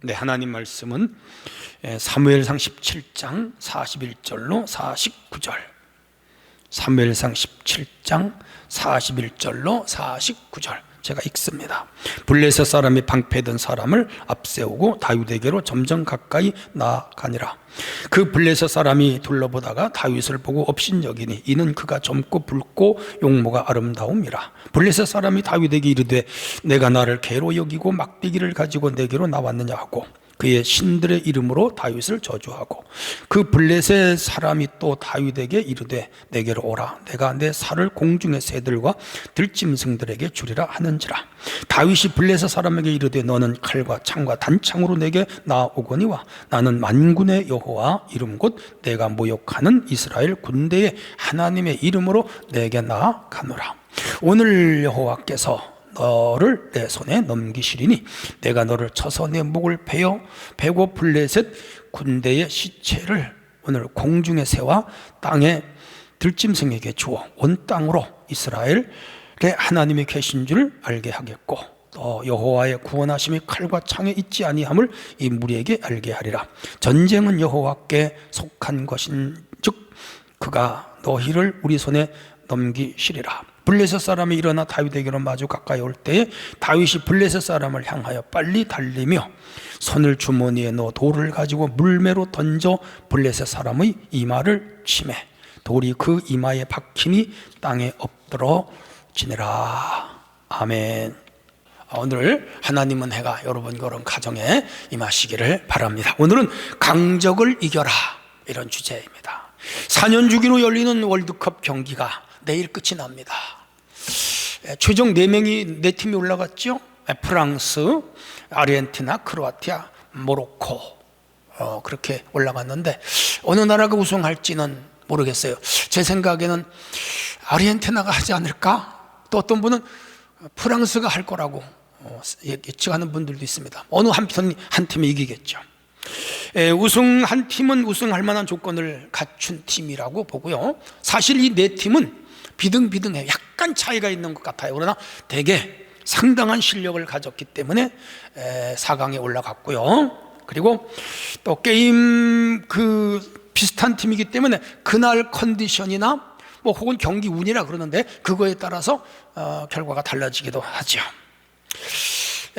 네, 하나님 말씀은 사무엘상 17장 41절로 49절, 사무엘상 17장 41절로 49절 제가 읽습니다. 블레셋 사람이 방패든 사람을 앞세우고 다윗에게로 점점 가까이 나아가니라. 그 블레셋 사람이 둘러보다가 다윗을 보고 업신여기니 이는 그가 젊고 붉고 용모가 아름다움이라. 블레셋 사람이 다윗에게 이르되 내가 나를 개로 여기고 막대기를 가지고 내게로 나왔느냐 하고 그의 신들의 이름으로 다윗을 저주하고, 그 블레셋 사람이 또 다윗에게 이르되 내게로 오라. 내가 내 살을 공중의 새들과 들짐승들에게 주리라 하는지라. 다윗이 블레셋 사람에게 이르되 너는 칼과 창과 단창으로 내게 나오거니와 나는 만군의 여호와 이름 곧 내가 모욕하는 이스라엘 군대의 하나님의 이름으로 내게 나아가노라. 오늘 여호와께서 너를 내 손에 넘기시리니 내가 너를 쳐서 내 목을 베고 블레셋 군대의 시체를 오늘 공중의 새와 땅의 들짐승에게 주어 온 땅으로 이스라엘의 하나님이 계신 줄 알게 하겠고, 또 여호와의 구원하심이 칼과 창에 있지 아니함을 이 무리에게 알게 하리라. 전쟁은 여호와께 속한 것인즉 그가 너희를 우리 손에 넘기시리라. 블레셋 사람이 일어나 다윗에게로 마주 가까이 올 때에 다윗이 블레셋 사람을 향하여 빨리 달리며 손을 주머니에 넣어 돌을 가지고 물매로 던져 블레셋 사람의 이마를 치매 돌이 그 이마에 박히니 땅에 엎드러지니라. 아멘. 오늘 하나님은 해가 여러분 그런 가정에 임하시기를 바랍니다. 오늘은 강적을 이겨라, 이런 주제입니다. 4년 주기로 열리는 월드컵 경기가 내일 끝이 납니다. 최종 4팀이 올라갔죠. 프랑스, 아르헨티나, 크로아티아, 모로코, 그렇게 올라갔는데 어느 나라가 우승할지는 모르겠어요. 제 생각에는 아르헨티나가 하지 않을까? 또 어떤 분은 프랑스가 할 거라고 예측하는 분들도 있습니다. 어느 한 팀이 이기겠죠. 우승한 팀은 우승할 만한 조건을 갖춘 팀이라고 보고요. 사실 이 4팀은 비등비등해요. 약간 차이가 있는 것 같아요. 그러나 대개 상당한 실력을 가졌기 때문에 4강에 올라갔고요. 그리고 또 게임 비슷한 팀이기 때문에 그날 컨디션이나 혹은 경기 운이라 그러는데 그거에 따라서 결과가 달라지기도 하죠.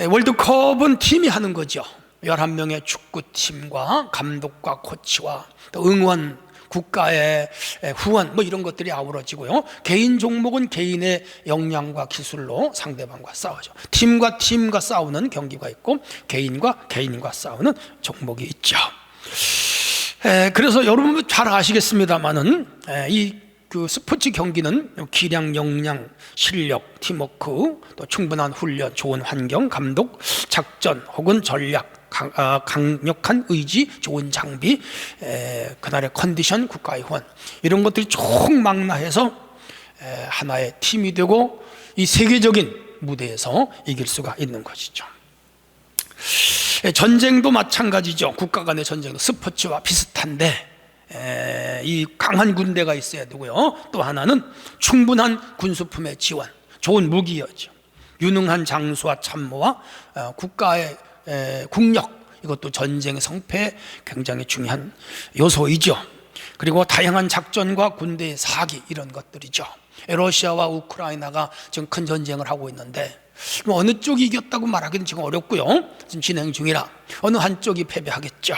월드컵은 팀이 하는 거죠. 11명의 축구팀과 감독과 코치와 또 응원, 국가의 후원 이런 것들이 아우러지고요. 개인 종목은 개인의 역량과 기술로 상대방과 싸우죠. 팀과 팀과 싸우는 경기가 있고 개인과 개인과 싸우는 종목이 있죠. 그래서 여러분 잘 아시겠습니다만은 이 스포츠 경기는 기량, 역량, 실력, 팀워크, 또 충분한 훈련, 좋은 환경, 감독, 작전 혹은 전략, 강력한 의지, 좋은 장비, 그날의 컨디션, 국가의 후원, 이런 것들이 총망라해서 하나의 팀이 되고 이 세계적인 무대에서 이길 수가 있는 것이죠. 전쟁도 마찬가지죠. 국가 간의 전쟁도 스포츠와 비슷한데 이 강한 군대가 있어야 되고요. 또 하나는 충분한 군수품의 지원, 좋은 무기여죠. 유능한 장수와 참모와 국가의 국력, 이것도 전쟁의 성패에 굉장히 중요한 요소이죠. 그리고 다양한 작전과 군대의 사기, 이런 것들이죠. 러시아와 우크라이나가 지금 큰 전쟁을 하고 있는데 어느 쪽이 이겼다고 말하기는 지금 어렵고요. 지금 진행 중이라 어느 한쪽이 패배하겠죠.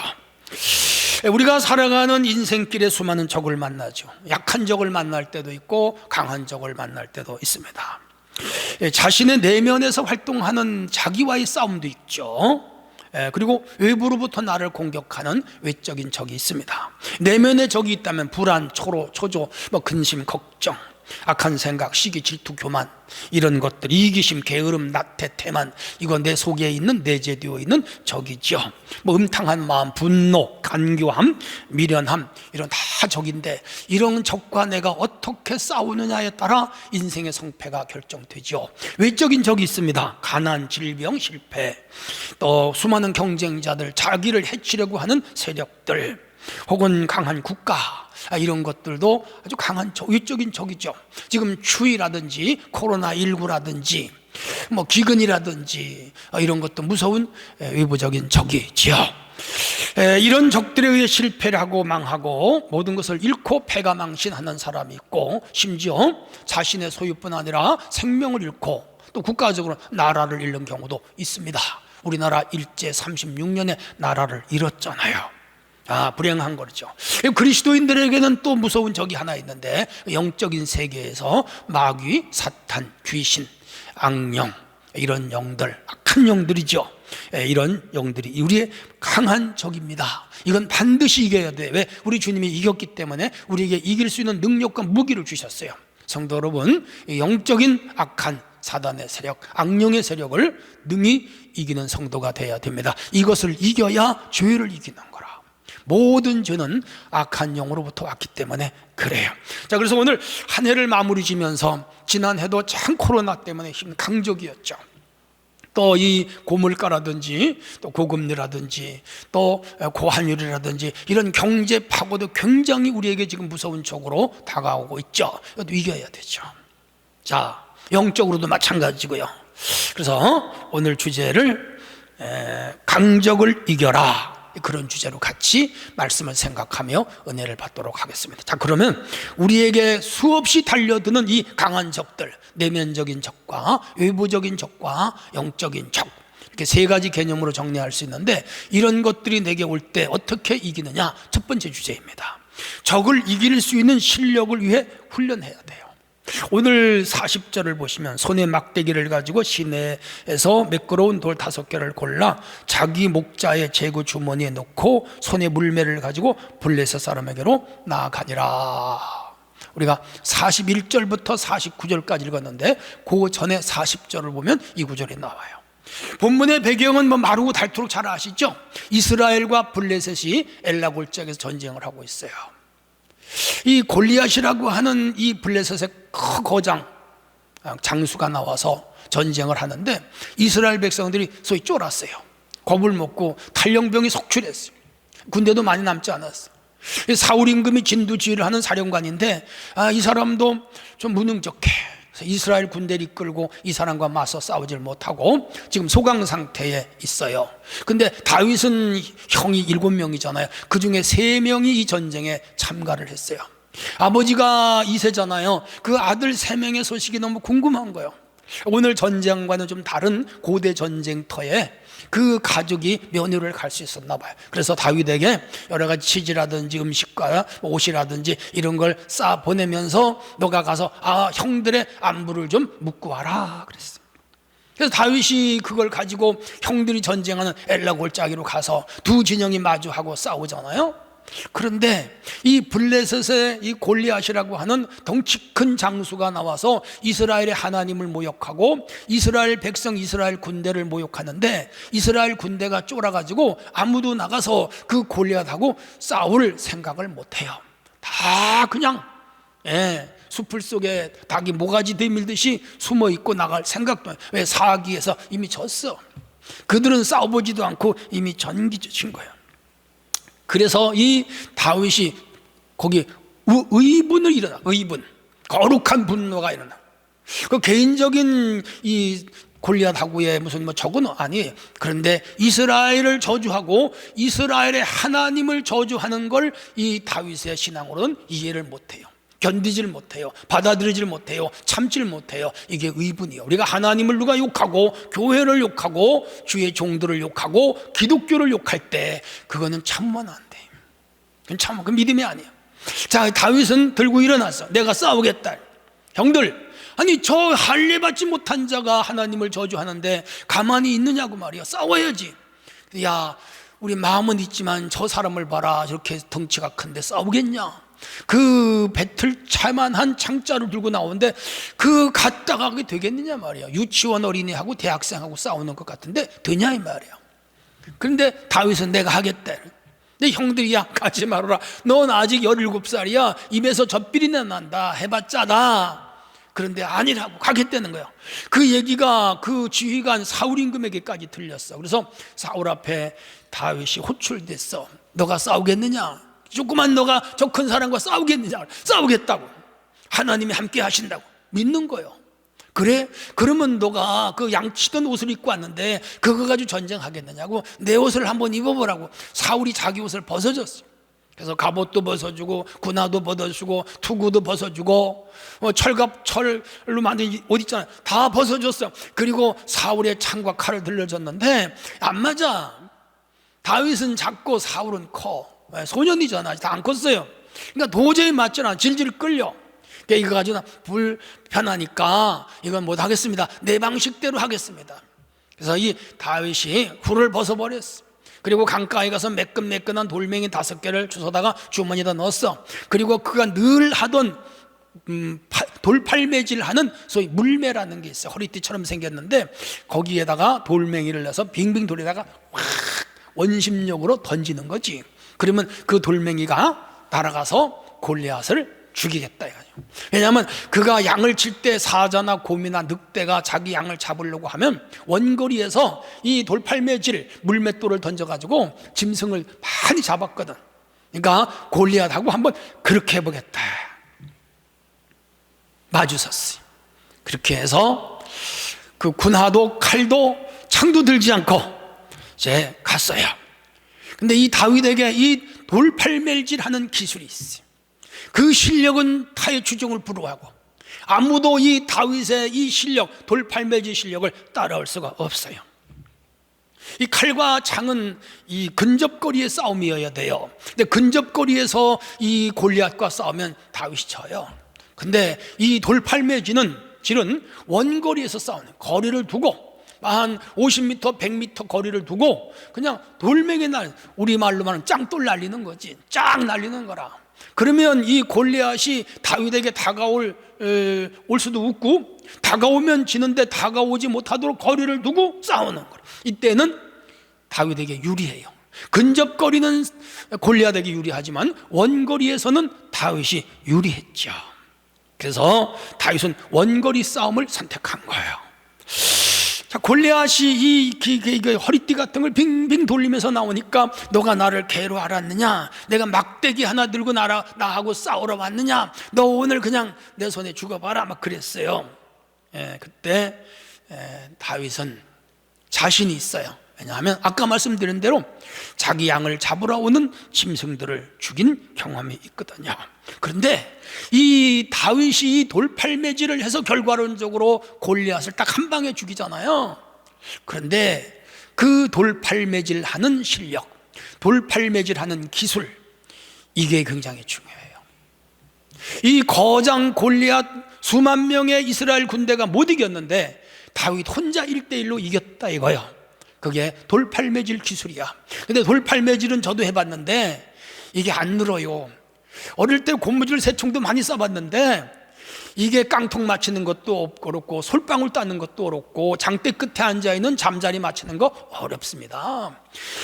우리가 살아가는 인생길에 수많은 적을 만나죠. 약한 적을 만날 때도 있고 강한 적을 만날 때도 있습니다. 자신의 내면에서 활동하는 자기와의 싸움도 있죠. 그리고 외부로부터 나를 공격하는 외적인 적이 있습니다. 내면에 적이 있다면 불안, 초조, 근심, 걱정, 악한 생각, 시기, 질투, 교만, 이런 것들, 이기심, 게으름, 나태, 태만, 이건 내 속에 있는, 내재되어 있는 적이죠. 음탕한 마음, 분노, 간교함, 미련함, 이런 다 적인데 이런 적과 내가 어떻게 싸우느냐에 따라 인생의 성패가 결정되죠. 외적인 적이 있습니다. 가난, 질병, 실패, 또 수많은 경쟁자들, 자기를 해치려고 하는 세력들, 혹은 강한 국가, 이런 것들도 아주 강한 외적인 적이죠. 지금 추위라든지 코로나19라든지 뭐 기근이라든지 이런 것도 무서운 외부적인 적이지요. 이런 적들에 의해 실패를 하고 망하고 모든 것을 잃고 패가망신하는 사람이 있고, 심지어 자신의 소유뿐 아니라 생명을 잃고 또 국가적으로 나라를 잃는 경우도 있습니다. 우리나라 일제 36년에 나라를 잃었잖아요. 불행한 거죠. 그리스도인들에게는 또 무서운 적이 하나 있는데, 영적인 세계에서 마귀, 사탄, 귀신, 악령, 이런 영들, 악한 영들이죠. 이런 영들이 우리의 강한 적입니다. 이건 반드시 이겨야 돼. 왜? 우리 주님이 이겼기 때문에 우리에게 이길 수 있는 능력과 무기를 주셨어요. 성도 여러분, 영적인 악한 사단의 세력, 악령의 세력을 능히 이기는 성도가 되어야 됩니다. 이것을 이겨야 죄를 이기는 거라. 모든 죄는 악한 영으로부터 왔기 때문에 그래요. 자, 그래서 오늘 한 해를 마무리 지면서, 지난 해도 참 코로나 때문에 힘 강적이었죠. 또 이 고물가라든지 또 고금리라든지 또 고환율이라든지 이런 경제 파고도 굉장히 우리에게 지금 무서운 쪽으로 다가오고 있죠. 이것도 이겨야 되죠. 자, 영적으로도 마찬가지고요. 그래서 오늘 주제를 강적을 이겨라, 그런 주제로 같이 말씀을 생각하며 은혜를 받도록 하겠습니다. 자, 그러면 우리에게 수없이 달려드는 이 강한 적들, 내면적인 적과 외부적인 적과 영적인 적, 이렇게 세 가지 개념으로 정리할 수 있는데, 이런 것들이 내게 올 때 어떻게 이기느냐, 첫 번째 주제입니다. 적을 이길 수 있는 실력을 위해 훈련해야 돼요. 오늘 40절을 보시면, 손에 막대기를 가지고 시내에서 매끄러운 돌 5개를 골라 자기 목자의 제구 주머니에 넣고 손에 물매를 가지고 블레셋 사람에게로 나아가니라. 우리가 41절부터 49절까지 읽었는데, 그 전에 40절을 보면 이 구절이 나와요. 본문의 배경은 뭐 마르고 닳도록 잘 아시죠? 이스라엘과 블레셋이 엘라 골짜기에서 전쟁을 하고 있어요. 이 골리앗이라고 하는 이 블레셋의 거장 장수가 나와서 전쟁을 하는데, 이스라엘 백성들이 소위 쫄았어요. 겁을 먹고 탈영병이 속출했어요. 군대도 많이 남지 않았어요. 사울 임금이 진두지휘를 하는 사령관인데, 이 사람도 좀 무능적해. 이스라엘 군대를 이끌고 이 사람과 맞서 싸우질 못하고 지금 소강 상태에 있어요. 근데 다윗은 형이 7명이잖아요. 그 중에 3명이 이 전쟁에 참가를 했어요. 아버지가 2세잖아요. 그 아들 3명의 소식이 너무 궁금한 거예요. 오늘 전쟁과는 좀 다른 고대 전쟁터에 그 가족이 면회를 갈 수 있었나 봐요. 그래서 다윗에게 여러 가지 치즈라든지 음식과 옷이라든지 이런 걸 쌓아 보내면서 너가 가서 형들의 안부를 좀 묻고 와라 그랬어요. 그래서 다윗이 그걸 가지고 형들이 전쟁하는 엘라 골짜기로 가서 두 진영이 마주하고 싸우잖아요. 그런데 이 블레셋의 이 골리앗이라고 하는 덩치 큰 장수가 나와서 이스라엘의 하나님을 모욕하고 이스라엘 백성, 이스라엘 군대를 모욕하는데, 이스라엘 군대가 쫄아가지고 아무도 나가서 그 골리앗하고 싸울 생각을 못해요. 다 그냥 숲을 속에 닭이 모가지 내밀듯이 숨어있고 나갈 생각도 안 해요. 왜? 사기에서 이미 졌어. 그들은 싸워보지도 않고 이미 전기진 거예요. 그래서 이 다윗이 거기 의분을 일어나, 의분, 거룩한 분노가 일어나. 그 개인적인 이 골리앗하고의 무슨 적은 아니에요. 그런데 이스라엘을 저주하고 이스라엘의 하나님을 저주하는 걸 이 다윗의 신앙으로는 이해를 못해요. 견디질 못해요. 받아들이질 못해요. 참질 못해요. 이게 의분이에요. 우리가 하나님을 누가 욕하고 교회를 욕하고 주의 종들을 욕하고 기독교를 욕할 때 그거는 참으면 안 돼. 그건 그 믿음이 아니에요. 자, 다윗은 들고 일어났어. 내가 싸우겠다. 형들, 아니 저 할례 받지 못한 자가 하나님을 저주하는데 가만히 있느냐고 말이야. 싸워야지. 야, 우리 마음은 있지만 저 사람을 봐라. 저렇게 덩치가 큰데 싸우겠냐? 그 배틀 차만한 창자를 들고 나오는데 그 갔다가 그게 되겠느냐 말이야. 유치원 어린이하고 대학생하고 싸우는 것 같은데 되냐 이 말이야. 그런데 다윗은 내가 하겠다. 근데 형들이 야 가지 말아라. 넌 아직 17살이야. 입에서 젖비리나 난다. 해봤자다. 그런데 아니라고 가겠다는 거야. 그 얘기가 그 지휘관 사울 임금에게까지 들렸어. 그래서 사울 앞에 다윗이 호출됐어. 너가 싸우겠느냐? 조그만 너가 저 큰 사람과 싸우겠느냐? 싸우겠다고. 하나님이 함께 하신다고 믿는 거예요. 그래? 그러면 너가 그 양치던 옷을 입고 왔는데 그거 가지고 전쟁하겠느냐고 내 옷을 한번 입어보라고 사울이 자기 옷을 벗어줬어요. 그래서 갑옷도 벗어주고 군화도 벗어주고 투구도 벗어주고 철로 만든 옷 있잖아요, 다 벗어줬어. 그리고 사울의 창과 칼을 들려줬는데 안 맞아. 다윗은 작고 사울은 커. 소년이잖아, 아직 다 안 컸어요. 그러니까 도저히 맞잖아. 질질 끌려. 이거 가지고 불편하니까 이건 못하겠습니다, 내 방식대로 하겠습니다. 그래서 이 다윗이 훌을 벗어버렸어. 그리고 강가에 가서 매끈매끈한 돌멩이 5개를 주워다가 주머니에다 넣었어. 그리고 그가 늘 하던 돌팔매질 하는 소위 물매라는 게 있어요. 허리띠처럼 생겼는데 거기에다가 돌멩이를 넣어서 빙빙 돌리다가 확 원심력으로 던지는 거지. 그러면 그 돌멩이가 날아가서 골리앗을 죽이겠다 이거죠. 왜냐하면 그가 양을 칠 때 사자나 곰이나 늑대가 자기 양을 잡으려고 하면 원거리에서 이 돌팔매질 물맷돌을 던져가지고 짐승을 많이 잡았거든. 그러니까 골리앗하고 한번 그렇게 해보겠다. 마주섰어요. 그렇게 해서 그 군화도 칼도 창도 들지 않고 이제 갔어요. 근데 이 다윗에게 이 돌팔매질하는 기술이 있어요. 그 실력은 타의 추종을 불허하고 아무도 이 다윗의 이 실력, 돌팔매질 실력을 따라올 수가 없어요. 이 칼과 창은 이 근접거리의 싸움이어야 돼요. 근데 근접거리에서 이 골리앗과 싸우면 다윗이 져요. 근데 이 돌팔매질은 원거리에서 싸우는, 거리를 두고 한 50m, 100m 거리를 두고 그냥 돌멩이 우리말로 말하면 짱돌 날리는 거지. 쫙 날리는 거라. 그러면 이 골리앗이 다윗에게 다가올 수도 없고, 다가오면 지는데 다가오지 못하도록 거리를 두고 싸우는 거예요. 이때는 다윗에게 유리해요. 근접거리는 골리앗에게 유리하지만 원거리에서는 다윗이 유리했죠. 그래서 다윗은 원거리 싸움을 선택한 거예요. 자, 골리앗이 이 허리띠 같은 걸 빙빙 돌리면서 나오니까 너가 나를 개로 알았느냐? 내가 막대기 하나 들고 나하고 싸우러 왔느냐? 너 오늘 그냥 내 손에 죽어봐라 막 그랬어요. 그때 다윗은 자신이 있어요. 왜냐하면 아까 말씀드린 대로 자기 양을 잡으러 오는 짐승들을 죽인 경험이 있거든요. 그런데 이 다윗이 돌팔매질을 해서 결과론적으로 골리앗을 딱 한 방에 죽이잖아요. 그런데 그 돌팔매질 하는 실력, 돌팔매질 하는 기술, 이게 굉장히 중요해요. 이 거장 골리앗 수만 명의 이스라엘 군대가 못 이겼는데 다윗 혼자 1대1로 이겼다 이거예요. 그게 돌팔매질 기술이야. 근데 돌팔매질은 저도 해봤는데 이게 안 늘어요. 어릴 때 고무줄 새총도 많이 써봤는데 이게 깡통 맞추는 것도 어렵고 솔방울 따는 것도 어렵고 장대 끝에 앉아있는 잠자리 맞추는 거 어렵습니다.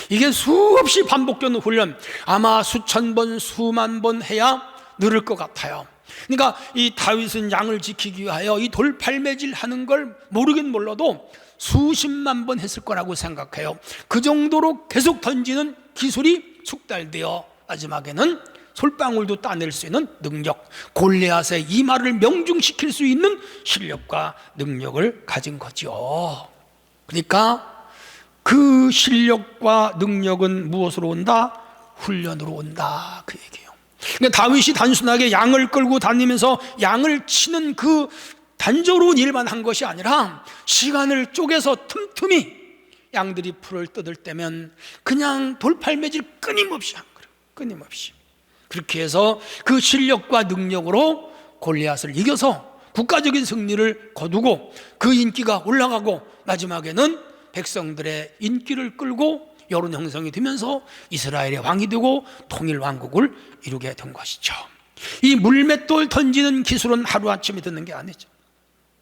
이게 수없이 반복되는 훈련, 아마 수천 번 수만 번 해야 늘을 것 같아요. 그러니까 이 다윗은 양을 지키기 위하여 이 돌팔매질 하는 걸 모르긴 몰라도 수십만 번 했을 거라고 생각해요. 그 정도로 계속 던지는 기술이 숙달되어 마지막에는 솔방울도 따낼 수 있는 능력, 골리앗의 이마를 명중시킬 수 있는 실력과 능력을 가진 거죠. 그러니까 그 실력과 능력은 무엇으로 온다? 훈련으로 온다, 그 얘기예요. 그러니까 다윗이 단순하게 양을 끌고 다니면서 양을 치는 그 단조로운 일만 한 것이 아니라 시간을 쪼개서 틈틈이 양들이 풀을 뜯을 때면 그냥 돌팔매질 끊임없이 한 거예요. 끊임없이. 그렇게 해서 그 실력과 능력으로 골리앗을 이겨서 국가적인 승리를 거두고 그 인기가 올라가고 마지막에는 백성들의 인기를 끌고 여론 형성이 되면서 이스라엘의 왕이 되고 통일 왕국을 이루게 된 것이죠. 이 물맷돌 던지는 기술은 하루아침에 듣는 게 아니죠.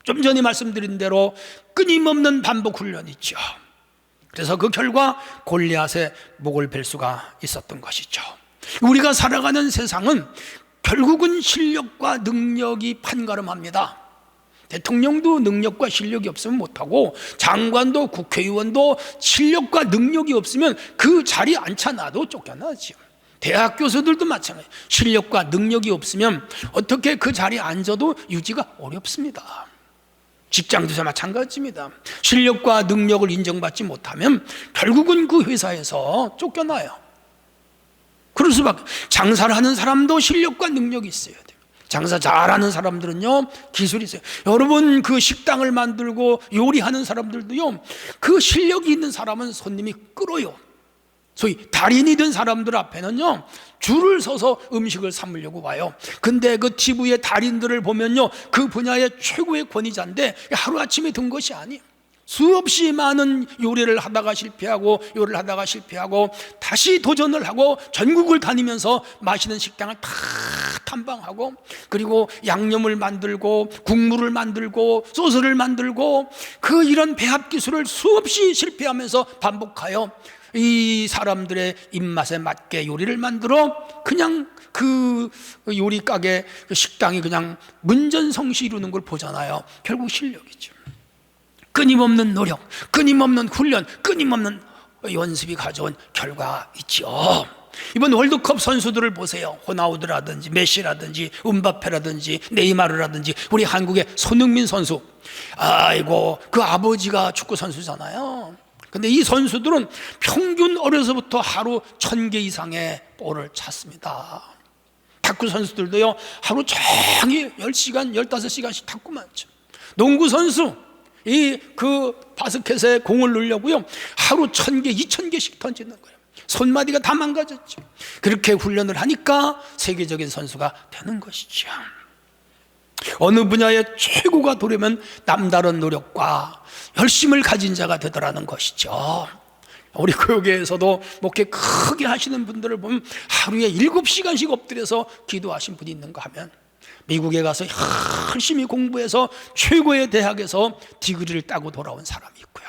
좀 전에 말씀드린 대로 끊임없는 반복 훈련이죠. 그래서 그 결과 골리앗의 목을 벨 수가 있었던 것이죠. 우리가 살아가는 세상은 결국은 실력과 능력이 판가름합니다. 대통령도 능력과 실력이 없으면 못하고 장관도 국회의원도 실력과 능력이 없으면 그 자리에 앉혀놔도 쫓겨나죠. 대학 교수들도 마찬가지예요. 실력과 능력이 없으면 어떻게 그 자리에 앉아도 유지가 어렵습니다. 직장도 마찬가지입니다. 실력과 능력을 인정받지 못하면 결국은 그 회사에서 쫓겨나요. 그럴 수밖에. 장사를 하는 사람도 실력과 능력이 있어야 돼요. 장사 잘하는 사람들은요, 기술이 있어요. 여러분, 그 식당을 만들고 요리하는 사람들도요, 그 실력이 있는 사람은 손님이 끌어요. 소위 달인이 된 사람들 앞에는요, 줄을 서서 음식을 삼으려고 와요. 근데 그 TV의 달인들을 보면요, 그 분야의 최고의 권위자인데 하루아침에 든 것이 아니에요. 수없이 많은 요리를 하다가 실패하고 다시 도전을 하고 전국을 다니면서 맛있는 식당을 다 탐방하고, 그리고 양념을 만들고 국물을 만들고 소스를 만들고, 그 이런 배합 기술을 수없이 실패하면서 반복하여 이 사람들의 입맛에 맞게 요리를 만들어 그냥 그 요리 가게, 그 식당이 그냥 문전성시 이루는 걸 보잖아요. 결국 실력이죠. 끊임없는 노력, 끊임없는 훈련, 끊임없는 연습이 가져온 결과이죠. 이번 월드컵 선수들을 보세요. 호나우드라든지 메시라든지 음바페라든지 네이마르라든지 우리 한국의 손흥민 선수, 아이고, 그 아버지가 축구 선수잖아요. 근데 이 선수들은 평균 어려서부터 하루 1000개 이상의 볼을 찼습니다. 탁구 선수들도요, 하루 종일 10시간, 15시간씩 탁구만 쳐. 농구 선수, 그 바스켓에 공을 넣으려고요, 하루 1000개, 2000개씩 던지는 거예요. 손마디가 다 망가졌죠. 그렇게 훈련을 하니까 세계적인 선수가 되는 것이죠. 어느 분야의 최고가 되려면 남다른 노력과 열심을 가진 자가 되더라는 것이죠. 우리 교회에서도 목회 크게 하시는 분들을 보면 하루에 7시간씩 엎드려서 기도하신 분이 있는가 하면, 미국에 가서 열심히 공부해서 최고의 대학에서 디그리를 따고 돌아온 사람이 있고요.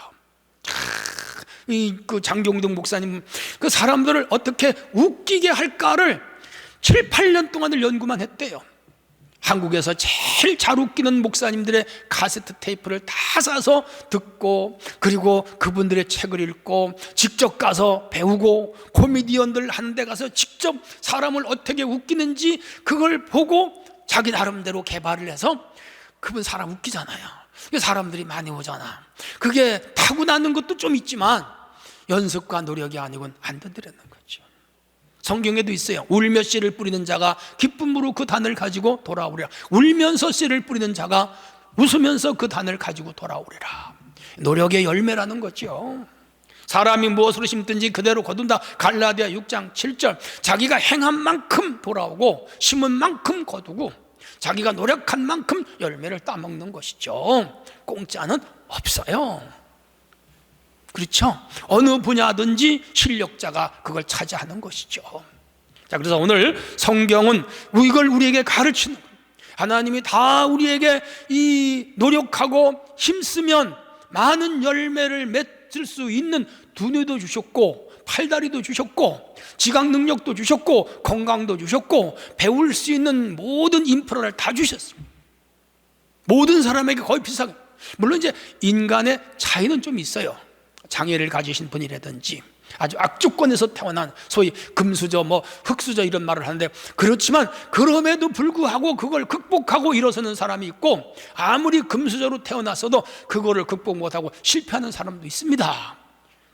그 장경동 목사님, 그 사람들을 어떻게 웃기게 할까를 7, 8년 동안을 연구만 했대요. 한국에서 제일 잘 웃기는 목사님들의 카세트 테이프를 다 사서 듣고, 그리고 그분들의 책을 읽고, 직접 가서 배우고, 코미디언들 하는 데 가서 직접 사람을 어떻게 웃기는지 그걸 보고 자기 나름대로 개발을 해서, 그분 사람 웃기잖아요. 사람들이 많이 오잖아. 그게 타고나는 것도 좀 있지만 연습과 노력이 아니고는 안 된다는 거죠. 성경에도 있어요. 울며 씨를 뿌리는 자가 기쁨으로 그 단을 가지고 돌아오리라. 울면서 씨를 뿌리는 자가 웃으면서 그 단을 가지고 돌아오리라. 노력의 열매라는 거죠. 사람이 무엇으로 심든지 그대로 거둔다. 갈라디아 6장 7절. 자기가 행한 만큼 돌아오고 심은 만큼 거두고 자기가 노력한 만큼 열매를 따먹는 것이죠. 공짜는 없어요. 그렇죠? 어느 분야든지 실력자가 그걸 차지하는 것이죠. 자, 그래서 오늘 성경은 이걸 우리에게 가르치는 거예요. 하나님이 다 우리에게 이 노력하고 힘쓰면 많은 열매를 맺을 수 있는 두뇌도 주셨고, 팔다리도 주셨고, 지각 능력도 주셨고, 건강도 주셨고, 배울 수 있는 모든 인프라를 다 주셨습니다. 모든 사람에게 거의 비슷하게. 물론 이제 인간의 차이는 좀 있어요. 장애를 가지신 분이라든지 아주 악조건에서 태어난 소위 금수저, 흑수저 이런 말을 하는데, 그렇지만 그럼에도 불구하고 그걸 극복하고 일어서는 사람이 있고, 아무리 금수저로 태어났어도 그거를 극복 못하고 실패하는 사람도 있습니다.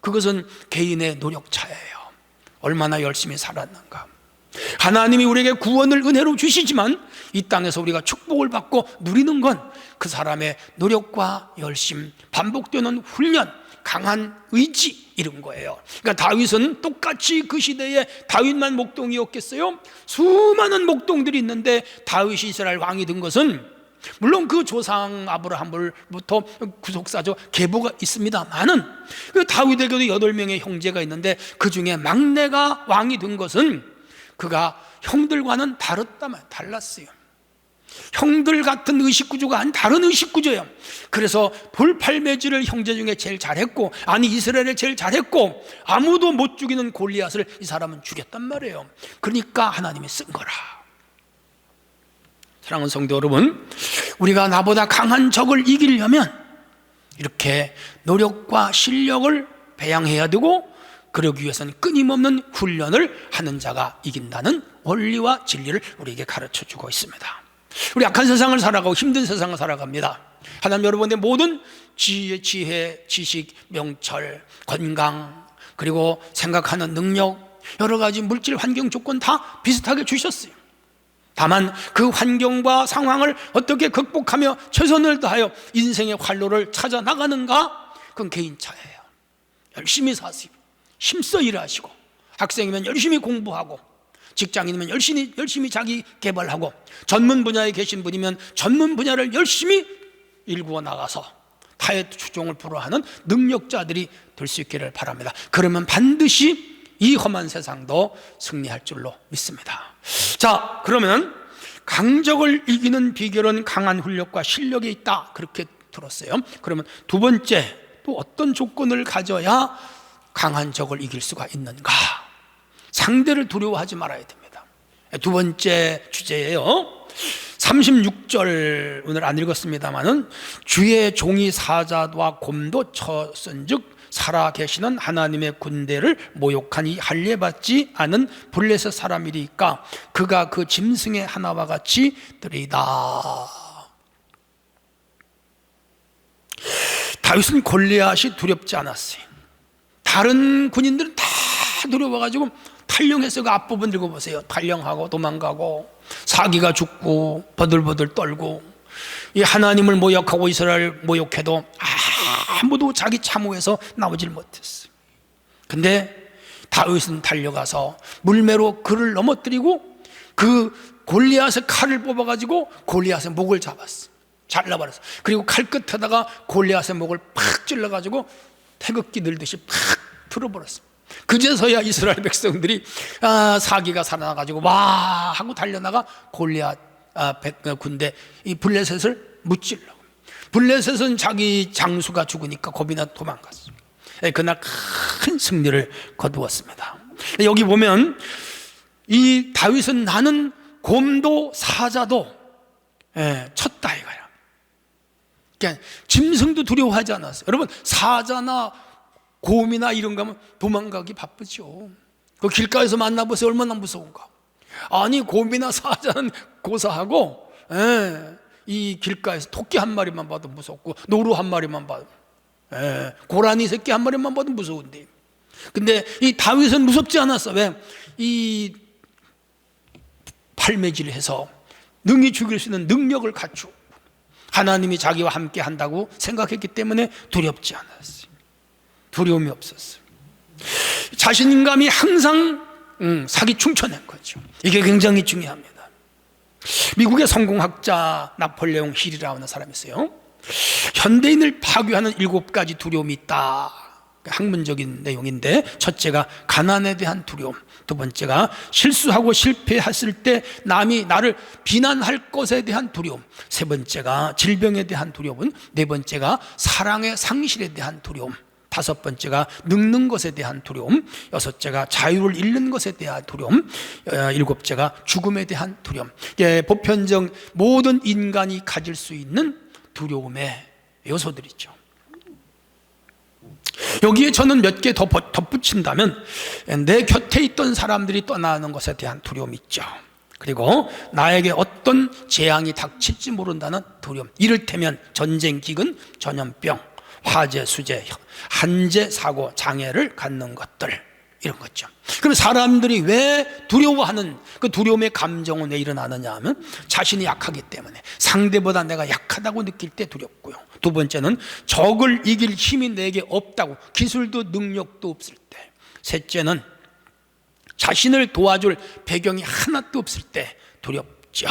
그것은 개인의 노력 차이예요. 얼마나 열심히 살았는가. 하나님이 우리에게 구원을 은혜로 주시지만 이 땅에서 우리가 축복을 받고 누리는 건 그 사람의 노력과 열심, 반복되는 훈련, 강한 의지, 이런 거예요. 그러니까 다윗은 똑같이 그 시대에 다윗만 목동이었겠어요? 수많은 목동들이 있는데 다윗이 이스라엘 왕이 된 것은 물론 그 조상 아브라함부터 구속사죠, 계보가 있습니다만은 그 다윗에게도 8명의 형제가 있는데 그 중에 막내가 왕이 된 것은 그가 형들과는 달랐어요. 형들 같은 의식구조가 아닌 다른 의식구조예요. 그래서 돌팔매질을 형제 중에 제일 잘했고, 아니 이스라엘을 제일 잘했고, 아무도 못 죽이는 골리앗을 이 사람은 죽였단 말이에요. 그러니까 하나님이 쓴 거라. 사랑하는 성도 여러분, 우리가 나보다 강한 적을 이기려면 이렇게 노력과 실력을 배양해야 되고, 그러기 위해서는 끊임없는 훈련을 하는 자가 이긴다는 원리와 진리를 우리에게 가르쳐주고 있습니다. 우리 악한 세상을 살아가고 힘든 세상을 살아갑니다. 하나님 여러분의 모든 지혜, 지식, 명철, 건강, 그리고 생각하는 능력, 여러 가지 물질 환경 조건 다 비슷하게 주셨어요. 다만 그 환경과 상황을 어떻게 극복하며 최선을 다하여 인생의 활로를 찾아 나가는가, 그건 개인 차예요. 열심히 사세요. 힘써 일하시고, 학생이면 열심히 공부하고, 직장인이면 열심히 자기 개발하고, 전문 분야에 계신 분이면 전문 분야를 열심히 일구어 나가서 타의 추종을 불허하는 능력자들이 될 수 있기를 바랍니다. 그러면 반드시 이 험한 세상도 승리할 줄로 믿습니다. 자, 그러면 강적을 이기는 비결은 강한 훈련과 실력에 있다, 그렇게 들었어요. 그러면 두 번째, 또 어떤 조건을 가져야 강한 적을 이길 수가 있는가? 상대를 두려워하지 말아야 됩니다. 두 번째 주제예요. 36절 오늘 안 읽었습니다마는 주의 종이 사자와 곰도 쳤은즉 살아계시는 하나님의 군대를 모욕하니 할례받지 않은 블레셋 사람이리까 그가 그 짐승의 하나와 같이 되리이다. 다윗은 골리앗이 두렵지 않았어요. 다른 군인들은 다 두려워가지고 탈령해서 그 앞부분 들고 보세요. 탈령하고 도망가고 사기가 죽고 버들버들 떨고, 이 하나님을 모욕하고 이스라엘 모욕해도 아무도 자기 참호에서 나오질 못했어요. 근데 다윗은 달려가서 물매로 그를 넘어뜨리고 그 골리앗의 칼을 뽑아가지고 골리앗의 목을 잡았어요. 잘라버렸어요. 그리고 칼끝에다가 골리앗의 목을 팍 찔러가지고 태극기 들듯이 팍 틀어버렸어요. 그제서야 이스라엘 백성들이 사기가 살아나가지고 와 하고 달려나가 골리앗 군대 이 블레셋을 무찌려고. 블레셋은 자기 장수가 죽으니까 겁이 나 도망갔어요. 그날 큰 승리를 거두었습니다. 여기 보면 이 다윗은 나는 곰도 사자도 쳤다 이거야. 그러니까 짐승도 두려워하지 않았어요. 여러분, 사자나 곰이나 이런 거 하면 도망가기 바쁘죠. 그 길가에서 만나보세요. 얼마나 무서운가. 아니, 곰이나 사자는 고사하고, 이 길가에서 토끼 한 마리만 봐도 무섭고, 노루 한 마리만 봐도, 고라니 새끼 한 마리만 봐도 무서운데. 근데 이 다윗은 무섭지 않았어. 왜? 이 팔매질을 해서 능히 죽일 수 있는 능력을 갖추고 하나님이 자기와 함께 한다고 생각했기 때문에 두렵지 않았어요. 두려움이 없었어요. 자신감이 항상 사기 충천한 거죠. 이게 굉장히 중요합니다. 미국의 성공학자 나폴레옹 힐이라고 하는 사람이 있어요. 현대인을 파괴하는 7가지 두려움이 있다. 학문적인 내용인데, 첫째가 가난에 대한 두려움, 두 번째가 실수하고 실패했을 때 남이 나를 비난할 것에 대한 두려움, 세 번째가 질병에 대한 두려움, 네 번째가 사랑의 상실에 대한 두려움, 다섯 번째가 늙는 것에 대한 두려움, 여섯째가 자유를 잃는 것에 대한 두려움, 일곱째가 죽음에 대한 두려움. 보편적 모든 인간이 가질 수 있는 두려움의 요소들이죠. 여기에 저는 몇 개 더 덧붙인다면, 내 곁에 있던 사람들이 떠나는 것에 대한 두려움이 있죠. 그리고 나에게 어떤 재앙이 닥칠지 모른다는 두려움, 이를테면 전쟁, 기근, 전염병, 화재, 수재, 한재, 사고, 장애를 갖는 것들, 이런 거죠. 그럼 사람들이 왜 두려워하는 그 두려움의 감정은 왜 일어나느냐 하면 자신이 약하기 때문에, 상대보다 내가 약하다고 느낄 때 두렵고요. 두 번째는 적을 이길 힘이 내게 없다고, 기술도 능력도 없을 때. 셋째는 자신을 도와줄 배경이 하나도 없을 때 두렵죠.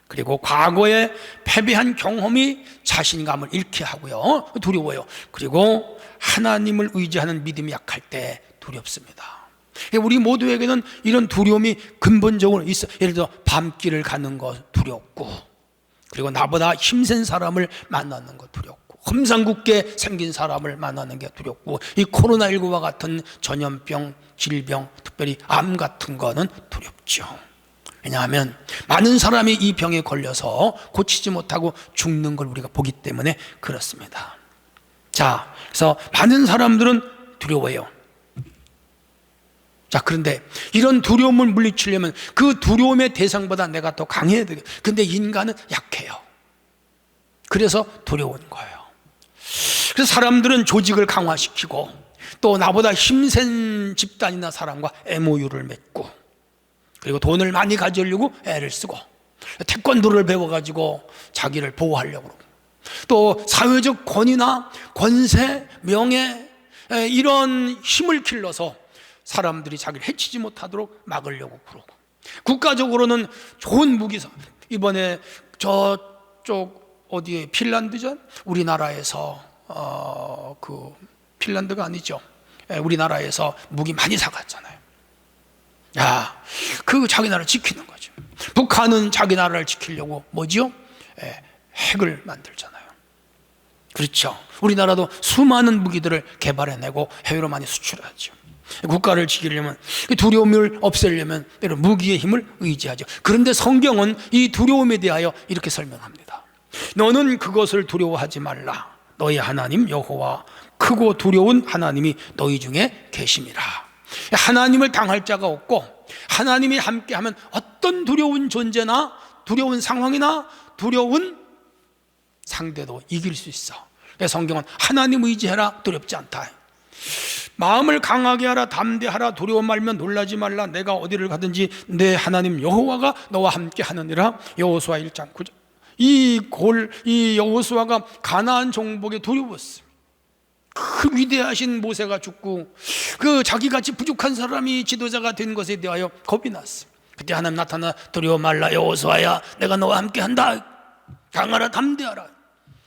그리고 과거에 패배한 경험이 자신감을 잃게 하고요. 두려워요. 그리고 하나님을 의지하는 믿음이 약할 때 두렵습니다. 우리 모두에게는 이런 두려움이 근본적으로 있어. 예를 들어 밤길을 가는 거 두렵고, 그리고 나보다 힘센 사람을 만나는 거 두렵고, 험상궂게 생긴 사람을 만나는 게 두렵고, 이 코로나19와 같은 전염병, 질병, 특별히 암 같은 거는 두렵죠. 왜냐하면 많은 사람이 이 병에 걸려서 고치지 못하고 죽는 걸 우리가 보기 때문에 그렇습니다. 자, 그래서 많은 사람들은 두려워해요. 자, 그런데 이런 두려움을 물리치려면 그 두려움의 대상보다 내가 더 강해야 되겠어요. 근데 인간은 약해요. 그래서 두려운 거예요. 그래서 사람들은 조직을 강화시키고 또 나보다 힘센 집단이나 사람과 MOU를 맺고, 그리고 돈을 많이 가지려고 애를 쓰고 태권도를 배워가지고 자기를 보호하려고 그러고, 또 사회적 권위나 권세, 명예, 이런 힘을 길러서 사람들이 자기를 해치지 못하도록 막으려고 그러고, 국가적으로는 좋은 무기사, 이번에 저쪽 어디에 핀란드죠? 우리나라에서 그 핀란드가 아니죠. 우리나라에서 무기 많이 사갔잖아요. 야, 그 자기 나라를 지키는 거죠. 북한은 자기 나라를 지키려고 뭐죠? 핵을 만들잖아요. 그렇죠. 우리나라도 수많은 무기들을 개발해내고 해외로 많이 수출하죠. 국가를 지키려면, 두려움을 없애려면 이런 무기의 힘을 의지하죠. 그런데 성경은 이 두려움에 대하여 이렇게 설명합니다. 너는 그것을 두려워하지 말라. 너희 하나님 여호와 크고 두려운 하나님이 너희 중에 계심이라. 하나님을 당할 자가 없고, 하나님이 함께하면 어떤 두려운 존재나 두려운 상황이나 두려운 상대도 이길 수 있어. 그래서 성경은 하나님 의지해라, 두렵지 않다. 마음을 강하게 하라, 담대하라, 두려워 말면 놀라지 말라. 내가 어디를 가든지 내 하나님 여호와가 너와 함께 하느니라. 여호수아 1장 9절. 이 여호수아가 가나안 정복에 두려웠어요. 그 위대하신 모세가 죽고 그 자기같이 부족한 사람이 지도자가 된 것에 대하여 겁이 났어요. 그때 하나님 나타나 두려워 말라 여호수아야, 내가 너와 함께 한다. 강하라, 담대하라.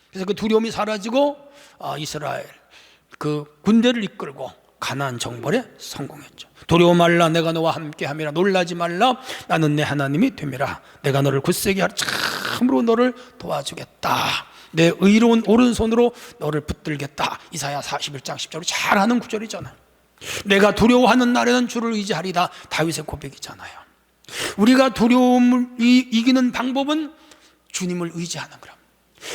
그래서 그 두려움이 사라지고 이스라엘 그 군대를 이끌고 가나안 정벌에 성공했죠. 두려워 말라, 내가 너와 함께함이라. 놀라지 말라, 나는 내 하나님이 됨이라. 내가 너를 굳세게 하라. 참으로 너를 도와주겠다. 내 의로운 오른손으로 너를 붙들겠다. 이사야 41장 10절로 잘 아는 구절이잖아요. 내가 두려워하는 날에는 주를 의지하리다. 다윗의 고백이잖아요. 우리가 두려움을 이기는 방법은 주님을 의지하는 거랍니다.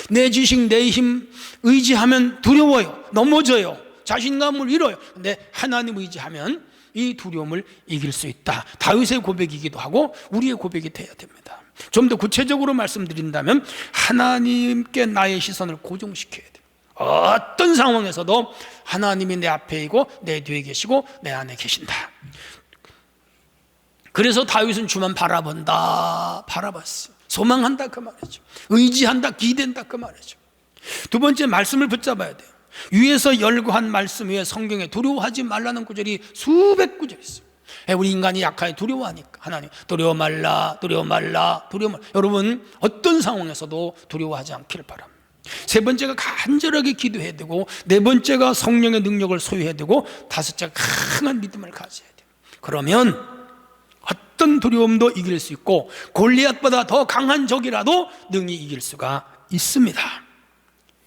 내 지식, 내 힘 의지하면 두려워요, 넘어져요, 자신감을 잃어요. 근데 하나님 의지하면 이 두려움을 이길 수 있다. 다윗의 고백이기도 하고 우리의 고백이 되어야 됩니다. 좀 더 구체적으로 말씀드린다면 하나님께 나의 시선을 고정시켜야 돼요. 어떤 상황에서도 하나님이 내 앞에 있고 내 뒤에 계시고 내 안에 계신다. 그래서 다윗은 주만 바라본다, 바라봤어요. 소망한다 그 말이죠. 의지한다, 기댄다 그 말이죠. 두 번째, 말씀을 붙잡아야 돼요. 위에서 열거한 말씀 위에 성경에 두려워하지 말라는 구절이 수백 구절 있어요. 우리 인간이 약하게 두려워하니까 하나님 두려워 말라, 두려워 말라, 두려워 말라. 여러분 어떤 상황에서도 두려워하지 않기를 바랍니다. 세 번째가 간절하게 기도해야 되고, 네 번째가 성령의 능력을 소유해야 되고, 다섯째가 강한 믿음을 가져야 돼요. 그러면 어떤 두려움도 이길 수 있고 골리앗보다 더 강한 적이라도 능히 이길 수가 있습니다.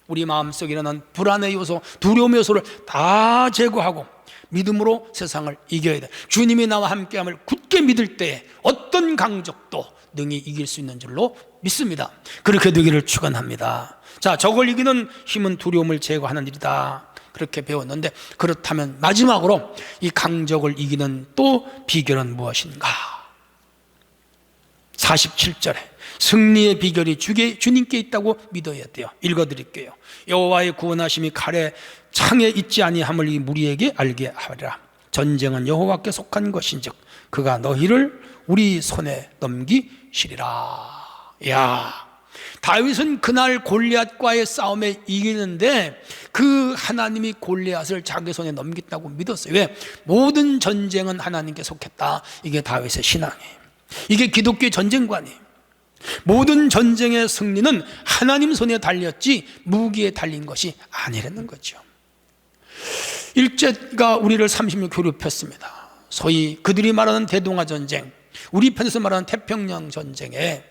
우리 마음속에 일어난 불안의 요소, 두려움의 요소를 다 제거하고 믿음으로 세상을 이겨야 돼. 주님이 나와 함께함을 굳게 믿을 때 어떤 강적도 능히 이길 수 있는 줄로 믿습니다. 그렇게 되기를 축원합니다. 자, 적을 이기는 힘은 두려움을 제거하는 일이다. 그렇게 배웠는데, 그렇다면 마지막으로 이 강적을 이기는 또 비결은 무엇인가? 47절에 승리의 비결이 주님께 있다고 믿어야 돼요. 읽어드릴게요. 여호와의 구원하심이 칼에 창에 있지 아니함을 이 무리에게 알게 하리라. 전쟁은 여호와께 속한 것인즉 그가 너희를 우리 손에 넘기시리라. 야, 다윗은 그날 골리앗과의 싸움에 이기는데 그 하나님이 골리앗을 자기 손에 넘긴다고 믿었어요. 왜? 모든 전쟁은 하나님께 속했다. 이게 다윗의 신앙이에요. 이게 기독교의 전쟁관이에요. 모든 전쟁의 승리는 하나님 손에 달렸지 무기에 달린 것이 아니라는 거죠. 일제가 우리를 30년 괴롭혔습니다. 소위 그들이 말하는 대동아 전쟁, 우리 편에서 말하는 태평양 전쟁에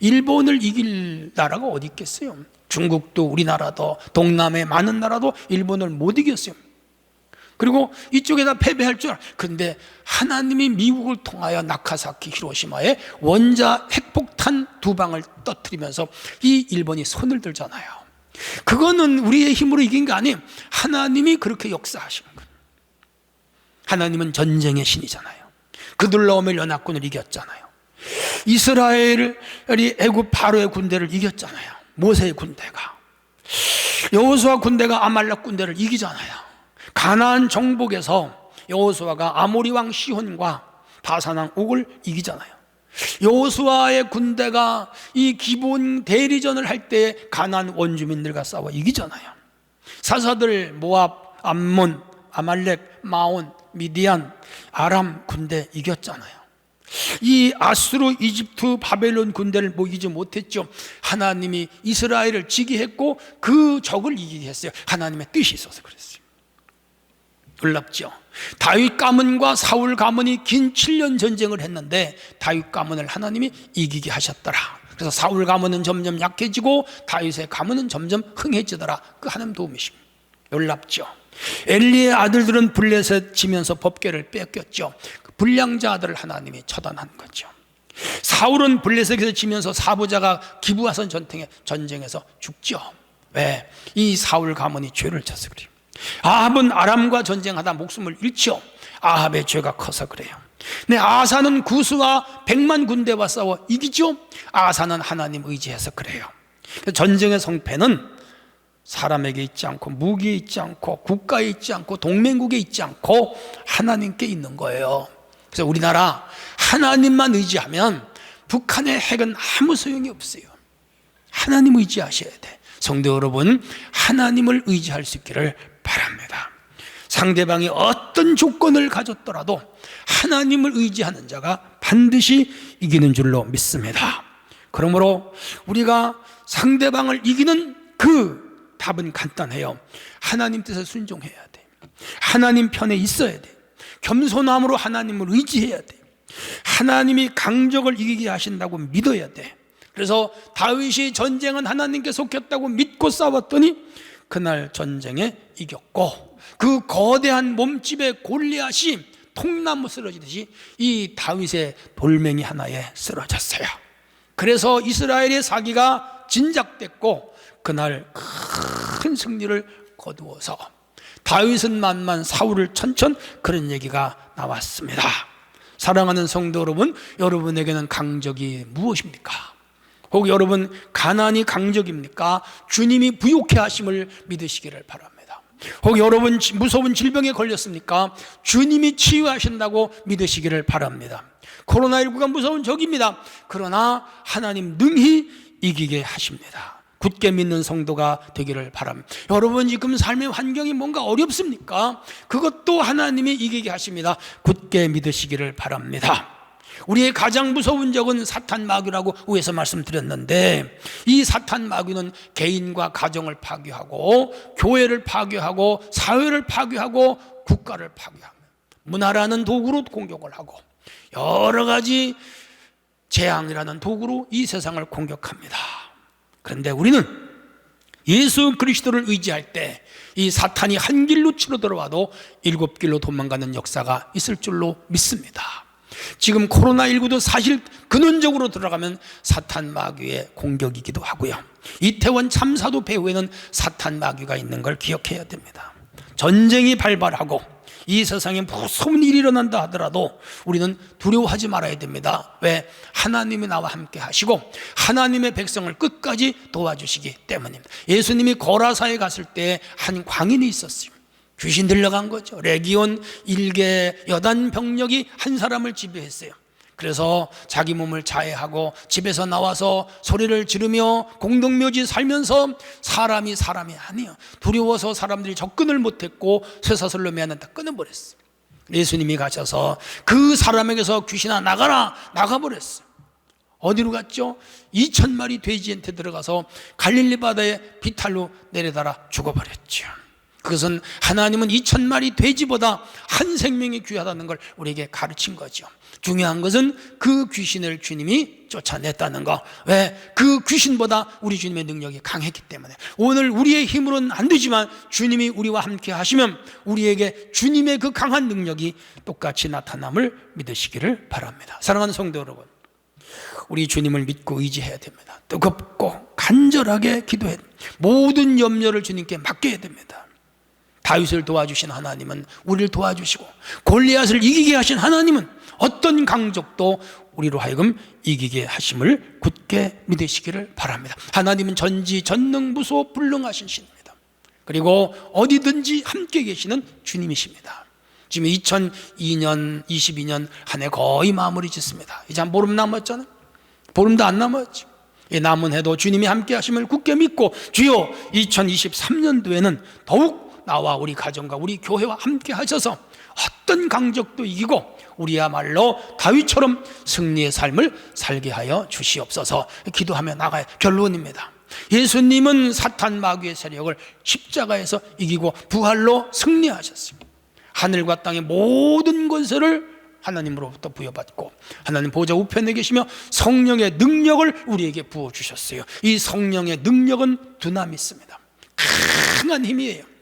일본을 이길 나라가 어디 있겠어요? 중국도 우리나라도 동남의 많은 나라도 일본을 못 이겼어요. 그리고 이쪽에다 패배할 줄. 그런데 하나님이 미국을 통하여 나카사키, 히로시마에 원자 핵폭탄 2방을 터뜨리면서 이 일본이 손을 들잖아요. 그거는 우리의 힘으로 이긴 게 아니에요. 하나님이 그렇게 역사하신 거예요. 하나님은 전쟁의 신이잖아요. 그들로 오면 연합군을 이겼잖아요. 이스라엘이 애굽 바로의 군대를 이겼잖아요. 모세의 군대가. 여호수아 군대가 아말렉 군대를 이기잖아요. 가나안 정복에서 여호수아가 아모리 왕 시혼과 바산 왕 옥을 이기잖아요. 여호수아의 군대가 이 기본 대리전을 할 때 가나안 원주민들과 싸워 이기잖아요. 사사들, 모압, 암몬, 아말렉, 마온, 미디안, 아람 군대 이겼잖아요. 이 아수르, 이집트, 바벨론 군대를 뭐 이기지 못했죠. 하나님이 이스라엘을 지게 했고 그 적을 이기게 했어요. 하나님의 뜻이 있어서 그랬어요. 놀랍죠. 다윗 가문과 사울 가문이 긴 7년 전쟁을 했는데 다윗 가문을 하나님이 이기게 하셨더라. 그래서 사울 가문은 점점 약해지고 다윗의 가문은 점점 흥해지더라. 그 하나님 도움이십니다. 놀랍죠. 엘리의 아들들은 블레셋 지면서 법궤를 뺏겼죠. 그 불량자 아들을 하나님이 처단한 거죠. 사울은 블레셋에서 지면서 사부자가 기브아선 전쟁에서 죽죠. 왜? 이 사울 가문이 죄를 져서 그래요. 아합은 아람과 전쟁하다 목숨을 잃죠. 아합의 죄가 커서 그래요. 네, 아사는 구스와 100만 군대와 싸워 이기죠. 아사는 하나님 의지해서 그래요. 전쟁의 성패는 사람에게 있지 않고 무기에 있지 않고 국가에 있지 않고 동맹국에 있지 않고 하나님께 있는 거예요. 그래서 우리나라 하나님만 의지하면 북한의 핵은 아무 소용이 없어요. 하나님 의지하셔야 돼. 성도 여러분, 하나님을 의지할 수 있기를 바랍니다. 상대방이 어떤 조건을 가졌더라도 하나님을 의지하는 자가 반드시 이기는 줄로 믿습니다. 그러므로 우리가 상대방을 이기는 그 답은 간단해요. 하나님 뜻에 순종해야 돼. 하나님 편에 있어야 돼. 겸손함으로 하나님을 의지해야 돼. 하나님이 강적을 이기게 하신다고 믿어야 돼. 그래서 다윗이 전쟁은 하나님께 속했다고 믿고 싸웠더니 그날 전쟁에 이겼고 그 거대한 몸집의 골리앗이 통나무 쓰러지듯이 이 다윗의 돌멩이 하나에 쓰러졌어요. 그래서 이스라엘의 사기가 진작됐고 그날 큰 승리를 거두어서 다윗은 만만 사울을 천천 그런 얘기가 나왔습니다. 사랑하는 성도 여러분, 여러분에게는 강적이 무엇입니까? 혹 여러분 가난이 강적입니까? 주님이 부욕해 하심을 믿으시기를 바랍니다. 혹 여러분 무서운 질병에 걸렸습니까? 주님이 치유하신다고 믿으시기를 바랍니다. 코로나19가 무서운 적입니다. 그러나 하나님 능히 이기게 하십니다. 굳게 믿는 성도가 되기를 바랍니다. 여러분 지금 삶의 환경이 뭔가 어렵습니까? 그것도 하나님이 이기게 하십니다. 굳게 믿으시기를 바랍니다. 우리의 가장 무서운 적은 사탄 마귀라고 위에서 말씀드렸는데 이 사탄 마귀는 개인과 가정을 파괴하고 교회를 파괴하고 사회를 파괴하고 국가를 파괴하며 문화라는 도구로 공격을 하고 여러 가지 재앙이라는 도구로 이 세상을 공격합니다. 그런데 우리는 예수 그리스도를 의지할 때 이 사탄이 한 길로 치러 들어와도 7길로 도망가는 역사가 있을 줄로 믿습니다. 지금 코로나19도 사실 근원적으로 들어가면 사탄 마귀의 공격이기도 하고요. 이태원 참사도 배후에는 사탄 마귀가 있는 걸 기억해야 됩니다. 전쟁이 발발하고 이 세상에 무서운 일이 일어난다 하더라도 우리는 두려워하지 말아야 됩니다. 왜? 하나님이 나와 함께 하시고 하나님의 백성을 끝까지 도와주시기 때문입니다. 예수님이 고라사에 갔을 때 한 광인이 있었어요. 귀신 들려간 거죠. 레기온 일개 여단 병력이 한 사람을 지배했어요. 그래서 자기 몸을 자해하고 집에서 나와서 소리를 지르며 공동묘지 살면서 사람이 아니에요. 두려워서 사람들이 접근을 못했고 쇠사슬로 매한다 끊어버렸어요. 예수님이 가셔서 그 사람에게서 귀신아 나가버렸어요. 어디로 갔죠? 2,000마리 돼지한테 들어가서 갈릴리 바다에 비탈로 내려달아 죽어버렸죠. 그것은 하나님은 2,000마리 돼지보다 한 생명이 귀하다는 걸 우리에게 가르친 거죠. 중요한 것은 그 귀신을 주님이 쫓아냈다는 거. 왜? 그 귀신보다 우리 주님의 능력이 강했기 때문에. 오늘 우리의 힘으로는 안 되지만 주님이 우리와 함께 하시면 우리에게 주님의 그 강한 능력이 똑같이 나타남을 믿으시기를 바랍니다. 사랑하는 성도 여러분, 우리 주님을 믿고 의지해야 됩니다. 뜨겁고 간절하게 기도해야 됩니다. 모든 염려를 주님께 맡겨야 됩니다. 다윗을 도와주신 하나님은 우리를 도와주시고, 골리앗을 이기게 하신 하나님은 어떤 강적도 우리로 하여금 이기게 하심을 굳게 믿으시기를 바랍니다. 하나님은 전지전능무소불능하신 신입니다. 그리고 어디든지 함께 계시는 주님이십니다. 지금 2002년 22년 한 해 거의 마무리 짓습니다. 이제 한 보름 남았잖아요. 보름도 안 남았죠. 이 남은 해도 주님이 함께 하심을 굳게 믿고, 주여 2023년도에는 더욱 나와 우리 가정과 우리 교회와 함께 하셔서 어떤 강적도 이기고 우리야말로 다윗처럼 승리의 삶을 살게 하여 주시옵소서 기도하며 나가야 결론입니다. 예수님은 사탄 마귀의 세력을 십자가에서 이기고 부활로 승리하셨습니다. 하늘과 땅의 모든 권세를 하나님으로부터 부여받고 하나님 보좌 우편에 계시며 성령의 능력을 우리에게 부어주셨어요. 이 성령의 능력은 두나미스입니다. 강한 힘이에요.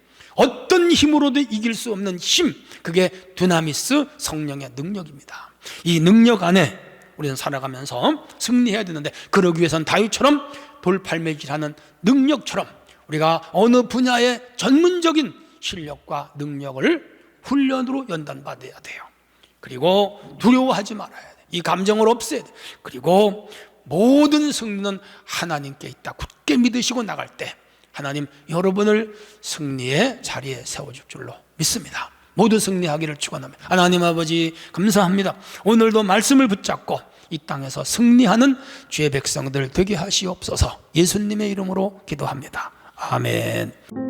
어떤 힘으로도 이길 수 없는 힘, 그게 두나미스 성령의 능력입니다. 이 능력 안에 우리는 살아가면서 승리해야 되는데, 그러기 위해서는 다윗처럼 돌팔매질하는 능력처럼 우리가 어느 분야의 전문적인 실력과 능력을 훈련으로 연단받아야 돼요. 그리고 두려워하지 말아야 돼. 이 감정을 없애야 돼. 그리고 모든 승리는 하나님께 있다 굳게 믿으시고 나갈 때 하나님 여러분을 승리의 자리에 세워줄 줄로 믿습니다. 모두 승리하기를 축원합니다. 하나님 아버지 감사합니다. 오늘도 말씀을 붙잡고 이 땅에서 승리하는 주의 백성들 되게 하시옵소서. 예수님의 이름으로 기도합니다. 아멘.